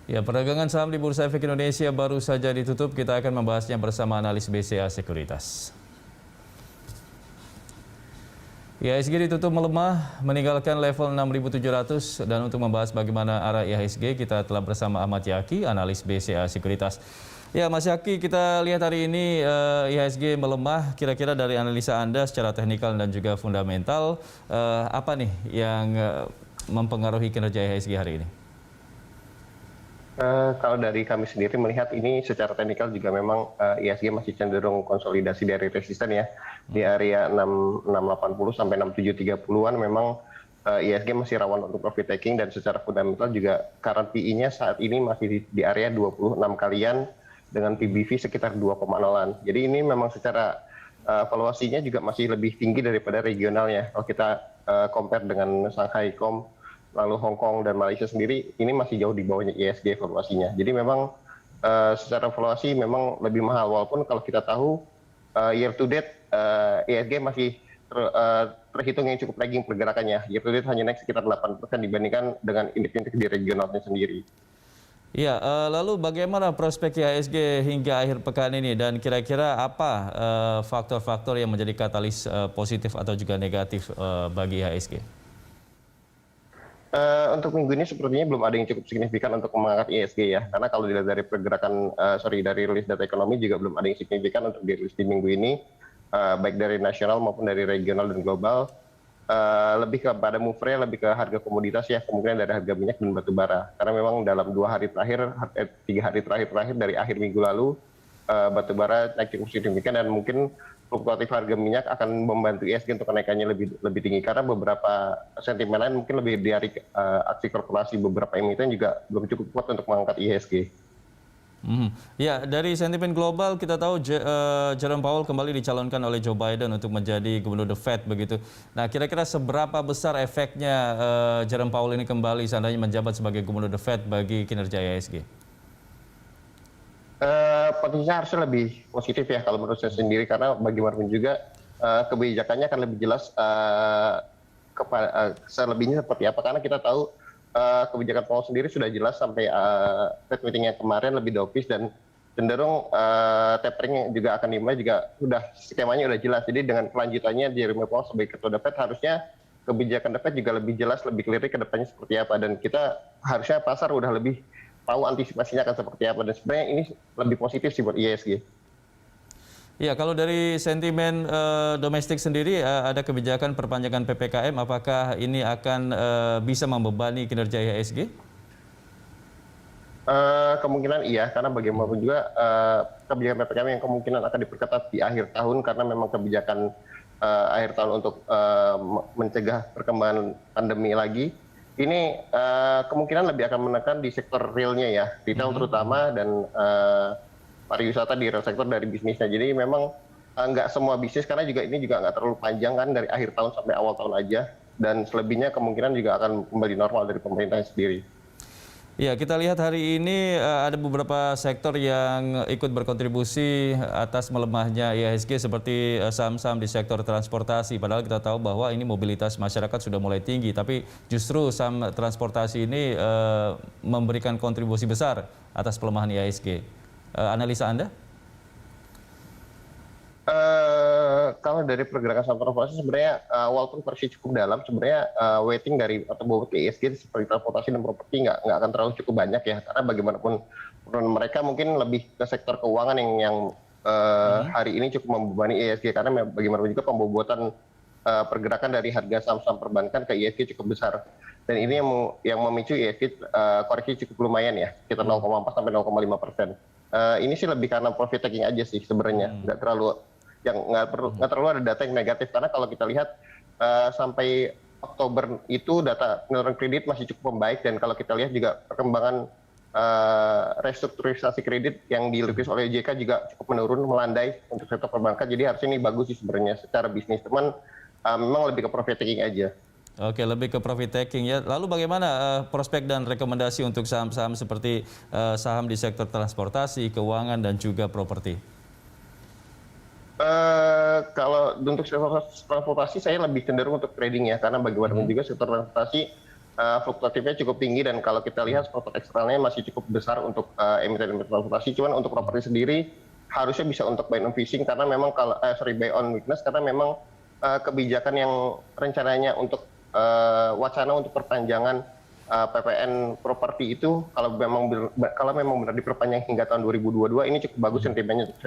Ya, perdagangan saham di Bursa Efek Indonesia baru saja ditutup. Kita akan membahasnya bersama analis BCA Sekuritas. IHSG ditutup melemah, meninggalkan level 6.700. Dan untuk membahas bagaimana arah IHSG, kita telah bersama Ahmad Yaki, analis BCA Sekuritas. Ya, Mas Yaki, kita lihat hari ini IHSG melemah. Kira-kira dari analisa Anda secara teknikal dan juga fundamental, apa nih yang mempengaruhi kinerja IHSG hari ini? Kalau dari kami sendiri melihat ini secara teknikal juga memang IHSG masih cenderung konsolidasi dari resisten ya. Di area 6680 sampai 6730-an memang IHSG masih rawan untuk profit taking, dan secara fundamental juga current PE-nya saat ini masih di area 26 kalian dengan PBV sekitar 2,0-an. Jadi ini memang secara valuasinya juga masih lebih tinggi daripada regionalnya. Kalau kita compare dengan Shanghai Com, lalu Hong Kong dan Malaysia sendiri, ini masih jauh di bawahnya IHSG valuasinya. Jadi memang secara valuasi memang lebih mahal, walaupun kalau kita tahu year to date IHSG masih terhitung yang cukup lagging pergerakannya. Year to date hanya naik sekitar 8% dibandingkan dengan indeks-indeks di regionalnya sendiri. Ya, lalu bagaimana prospek IHSG hingga akhir pekan ini, dan kira-kira apa faktor-faktor yang menjadi katalis positif atau juga negatif bagi IHSG? Untuk minggu ini sepertinya belum ada yang cukup signifikan untuk mengangkat IHSG ya, karena kalau dilihat dari pergerakan, dari rilis data ekonomi juga belum ada yang signifikan untuk dirilis di minggu ini, baik dari nasional maupun dari regional dan global. Lebih kepada movernya lebih ke harga komoditas ya, kemungkinan dari harga minyak dan batu bara, karena memang dalam 2 hari terakhir, 3 hari terakhir dari akhir minggu lalu, batu bara naik cukup signifikan, dan mungkin fluktuatif harga minyak akan membantu IHSG untuk kenaikannya lebih tinggi, karena beberapa sentimen lain mungkin lebih dari aksi korporasi beberapa emiten juga belum cukup kuat untuk mengangkat IHSG. Ya, dari sentimen global kita tahu Jerome Powell kembali dicalonkan oleh Joe Biden untuk menjadi gubernur The Fed begitu. Nah, kira-kira seberapa besar efeknya Jerome Powell ini kembali seandainya menjabat sebagai gubernur The Fed bagi kinerja IHSG? Potensinya harusnya lebih positif ya kalau menurut saya sendiri, karena bagaimanapun juga kebijakannya akan lebih jelas selebihnya seperti apa, karena kita tahu kebijakan Powell sendiri sudah jelas sampai Fed meeting-nya kemarin lebih dovish, dan cenderung tapering juga akan dimulai juga skemanya udah jelas. Jadi dengan kelanjutannya Jerome Powell sebagai ketua The Fed, harusnya kebijakan The Fed juga lebih jelas, lebih clear ke depannya seperti apa, dan kita harusnya pasar udah lebih tahu antisipasinya akan seperti apa, dan sebenarnya ini lebih positif sih buat IHSG. Ya, kalau dari sentimen domestik sendiri, ada kebijakan perpanjangan PPKM, apakah ini akan bisa membebani kinerja IHSG? Kemungkinan iya, karena bagaimanapun juga kebijakan PPKM yang kemungkinan akan diperketat di akhir tahun, karena memang kebijakan akhir tahun untuk mencegah perkembangan pandemi lagi. Ini kemungkinan lebih akan menekan di sektor realnya ya, retail terutama, dan pariwisata di real sektor dari bisnisnya. Jadi memang nggak semua bisnis, karena juga ini juga nggak terlalu panjang kan, dari akhir tahun sampai awal tahun aja, dan selebihnya kemungkinan juga akan kembali normal dari pemerintah sendiri. Ya, kita lihat hari ini ada beberapa sektor yang ikut berkontribusi atas melemahnya IHSG, seperti saham-saham di sektor transportasi. Padahal kita tahu bahwa ini mobilitas masyarakat sudah mulai tinggi, tapi justru saham transportasi ini memberikan kontribusi besar atas pelemahan IHSG. Analisa Anda? Kalau dari pergerakan saham transportasi sebenarnya walaupun versi cukup dalam, sebenarnya weighting dari atau bobot IHSG seperti transportasi dan properti nggak akan terlalu cukup banyak ya, karena bagaimanapun mereka mungkin lebih ke sektor keuangan yang hari ini cukup membebani IHSG, karena bagaimanapun juga pembobotan pergerakan dari harga saham-saham perbankan ke IHSG cukup besar, dan ini yang memicu IHSG koreksi cukup lumayan ya, sekitar 0,4 sampai 0,5%. Ini sih lebih karena profit taking aja sih sebenarnya, nggak terlalu ada data yang negatif, karena kalau kita lihat sampai Oktober itu data penurunan kredit masih cukup membaik, dan kalau kita lihat juga perkembangan restrukturisasi kredit yang dilukis oleh OJK juga cukup menurun, melandai untuk sektor perbankan. Jadi harusnya ini bagus sih sebenarnya secara bisnis, teman memang lebih ke profit taking aja. Oke, lebih ke profit taking ya. Lalu bagaimana prospek dan rekomendasi untuk saham-saham seperti saham di sektor transportasi, keuangan, dan juga properti? Kalau untuk sektor transportasi saya lebih cenderung untuk trading ya, karena bagaimanapun juga sektor transportasi fluktuatifnya cukup tinggi, dan kalau kita lihat spot eksternalnya masih cukup besar untuk emiten-emiten transportasi. Cuman untuk properti sendiri harusnya bisa untuk buy on fishing, karena memang kalau buy on weakness, karena memang kebijakan yang rencananya untuk wacana untuk perpanjangan PPN properti itu kalau memang benar diperpanjang hingga tahun 2022, ini cukup bagus sentimennya untuk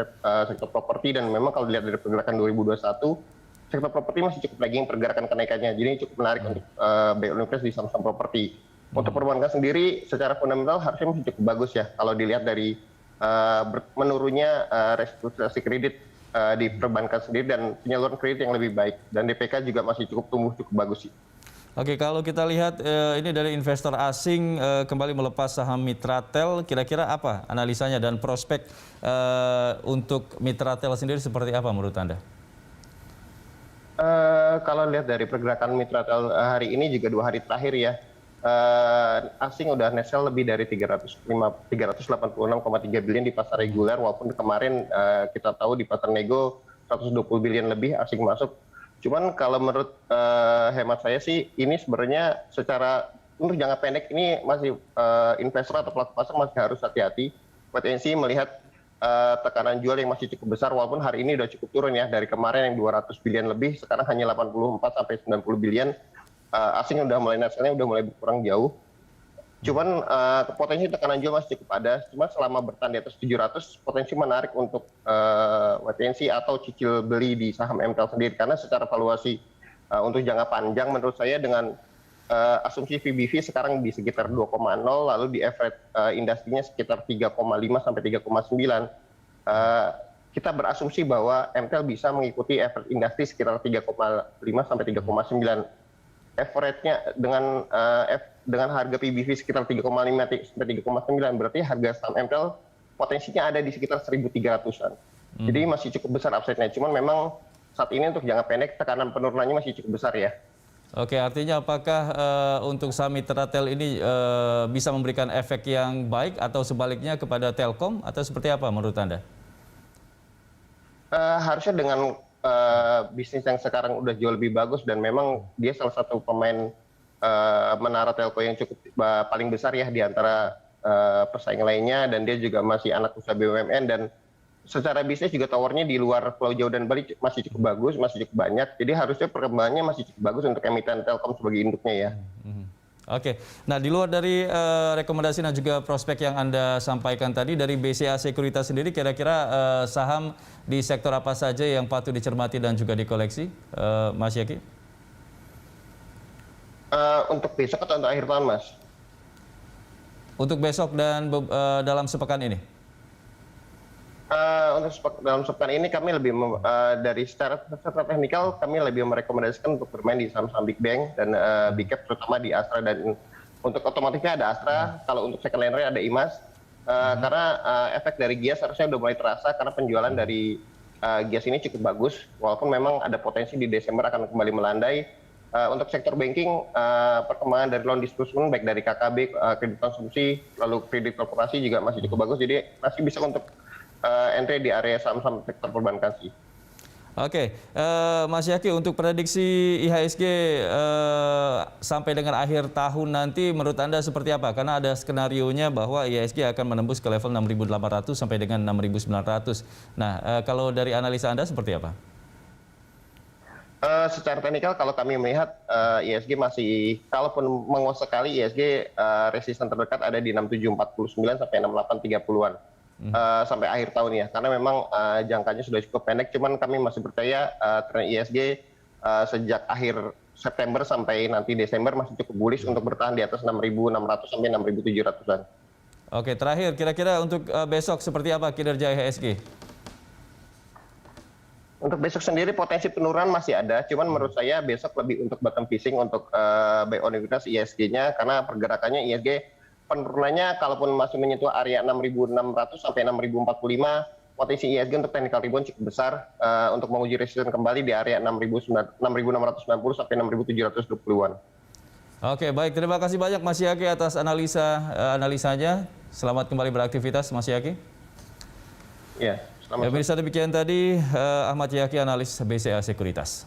sektor properti. Dan memang kalau dilihat dari pergerakan 2021, sektor properti masih cukup lagging pergerakan kenaikannya, jadi ini cukup menarik untuk buy on weakness di saham-saham properti. Untuk perbankan sendiri secara fundamental harusnya masih cukup bagus ya, kalau dilihat dari menurunnya restrukturisasi kredit di perbankan sendiri dan penyaluran kredit yang lebih baik, dan DPK juga masih cukup tumbuh cukup bagus sih. Oke, kalau kita lihat ini dari investor asing kembali melepas saham Mitratel, kira-kira apa analisanya dan prospek untuk Mitratel sendiri seperti apa menurut Anda? Kalau lihat dari pergerakan Mitratel hari ini juga 2 hari terakhir ya, asing udah net sell lebih dari 386,3 billion di pasar reguler, walaupun kemarin kita tahu di pasar nego 120 billion lebih asing masuk. Cuman kalau menurut hemat saya sih, ini sebenarnya secara untuk jangka pendek ini masih investor atau pelaku pasar masih harus hati-hati. Potensi melihat tekanan jual yang masih cukup besar, walaupun hari ini udah cukup turun ya, dari kemarin yang 200 billion lebih, sekarang hanya 84 sampai 90 billion. Asing udah mulai net sell-nya udah mulai berkurang jauh. Cuman potensi tekanan jual masih cukup ada. Cuma selama bertahan di atas 700, potensi menarik untuk potensi atau cicil beli di saham MTEL sendiri, karena secara valuasi untuk jangka panjang menurut saya dengan asumsi VBV sekarang di sekitar 2,0, lalu di average industrinya sekitar 3,5 sampai 3,9. Kita berasumsi bahwa MTEL bisa mengikuti average industri sekitar 3,5 sampai 3,9. Average-nya dengan harga PBV sekitar 3,5 sampai 3,9, berarti harga saham MTEL potensinya ada di sekitar 1.300-an. Jadi masih cukup besar upside-nya. Cuman memang saat ini untuk jangka pendek tekanan penurunannya masih cukup besar ya. Oke, artinya apakah untuk saham Mitratel ini bisa memberikan efek yang baik atau sebaliknya kepada Telkom atau seperti apa menurut Anda? Harusnya dengan bisnis yang sekarang udah jauh lebih bagus, dan memang dia salah satu pemain menara telco yang cukup paling besar ya di antara pesaing lainnya, dan dia juga masih anak usaha BUMN, dan secara bisnis juga towernya di luar Pulau Jawa dan Bali masih cukup bagus, masih cukup banyak, jadi harusnya perkembangannya masih cukup bagus untuk emiten Telkom sebagai induknya ya. Oke, nah di luar dari rekomendasi dan juga prospek yang Anda sampaikan tadi dari BCA Sekuritas sendiri, kira-kira saham di sektor apa saja yang patut dicermati dan juga dikoleksi, Mas Yaki? Untuk besok atau untuk akhir tahun, Mas? Untuk besok dan dalam sepekan ini? Untuk dalam sepekan ini kami lebih dari secara teknikal kami lebih merekomendasikan untuk bermain di saham-saham big bank dan big cap, terutama di Astra, dan untuk otomotifnya ada Astra. Kalau untuk second liner ada IMAS, karena efek dari Gias harusnya udah mulai terasa karena penjualan dari Gias ini cukup bagus, walaupun memang ada potensi di Desember akan kembali melandai. Untuk sektor banking, perkembangan dari loan disbursement baik dari KKB, kredit konsumsi, lalu kredit korporasi juga masih cukup bagus, jadi masih bisa untuk entry di area saham-saham sektor perbankan sih. Oke, Mas Yaki, untuk prediksi IHSG sampai dengan akhir tahun nanti menurut Anda seperti apa? Karena ada skenarionya bahwa IHSG akan menembus ke level 6.800 sampai dengan 6.900. Nah, kalau dari analisa Anda seperti apa? Secara teknikal kalau kami melihat IHSG masih, kalaupun menguat sekali, IHSG resisten terdekat ada di 6749 sampai 6830-an. Sampai akhir tahun ya, karena memang jangkanya sudah cukup pendek, cuman kami masih percaya tren IHSG sejak akhir September sampai nanti Desember masih cukup bullish untuk bertahan di atas 6.600 sampai 6.700-an. Oke, terakhir kira-kira untuk besok seperti apa kinerja IHSG? Untuk besok sendiri potensi penurunan masih ada, cuman menurut saya besok lebih untuk bottom fishing untuk buy on weakness IHSG-nya, karena pergerakannya IHSG penurunannya kalaupun masih menyentuh area 6.600 sampai 6.045, potensi IHSG untuk technical rebound cukup besar untuk menguji resisten kembali di area 6.690 sampai 6.720-an. Oke, baik, terima kasih banyak Mas Yaki atas analisanya. Selamat kembali beraktivitas Mas Yaki. Ya, selamat. Pemirsa, demikian tadi Ahmad Yaki, analis BCA Sekuritas.